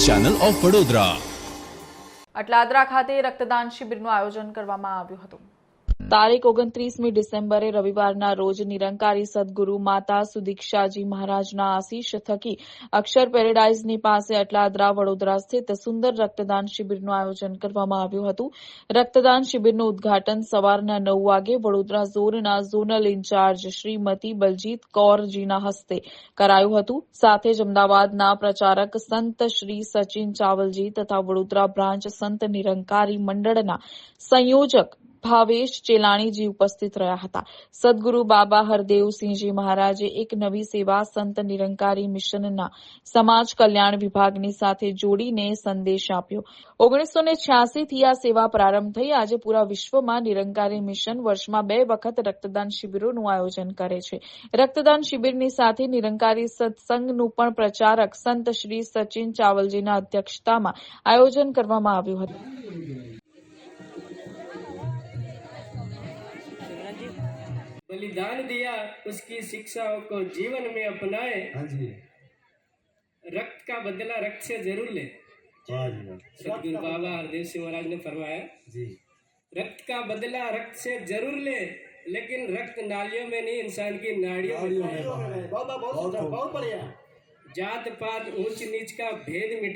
News channel of Vadodara. Atladara ખાતે રક્તદાન શિબિરનું આયોજન કરવામાં આવ્યું હતું। તારીખ 29મી ડિસેમ્બરે રવિવારના રોજ નિરંકારી સદગુરુ માતા સુદીક્ષાજી મહારાજના આશીષ થકી અક્ષર પેરેડાઇઝની પાસે અટલાદરા વડોદરા સ્થિત સુંદર રક્તદાન શિબિરનું આયોજન કરવામાં આવ્યું હતું। રક્તદાન શિબિરનું ઉદ્ઘાટન સવારના 9 વાગે વડોદરા ઝોનના ઝોનલ ઇન્ચાર્જ શ્રીમતી બલજીત કૌરજીના હસ્તે કરાયું હતું। સાથે જ અમદાવાદના પ્રચારક સંત શ્રી સચિન ચાવલજી તથા વડોદરા બ્રાન્ચ સંત નિરંકારી મંડળના સંયોજક ભાવેશ ચેલાણીજી ઉપસ્થિત રહ્યા હતા। સદગુરુ બાબા હરદેવસિંહજી મહારાજે એક નવી સેવા સંત નિરંકારી મિશનના સમાજ કલ્યાણ વિભાગની સાથે જોડીને સંદેશ આપ્યો। 1986 થી આ સેવા પ્રારંભ થઈ આજે પૂરા વિશ્વમાં નિરંકારી મિશન વર્ષમાં 2 વખત રક્તદાન શિબિરોનું આયોજન કરે છે। રક્તદાન શિબિરની સાથે નિરંકારી સત્સંગનું પણ પ્રચારક સંત શ્રી સચિન ચાવલજીના અધ્યક્ષતામાં આયોજન કરવામાં આવ્યું હતું। बलिदान दिया उसकी शिक्षाओं को जीवन में अपनाए। रक्त का बदला रक्त से जरूर ले। सदगुरु बाबा हरदेव सिंह महाराज ने फरमाया रक्त का बदला रक्त से जरूर ले, लेकिन रक्त नालियों में नहीं इंसान की नाड़ियों में। जात पात ऊंच नीच का भेद मिटा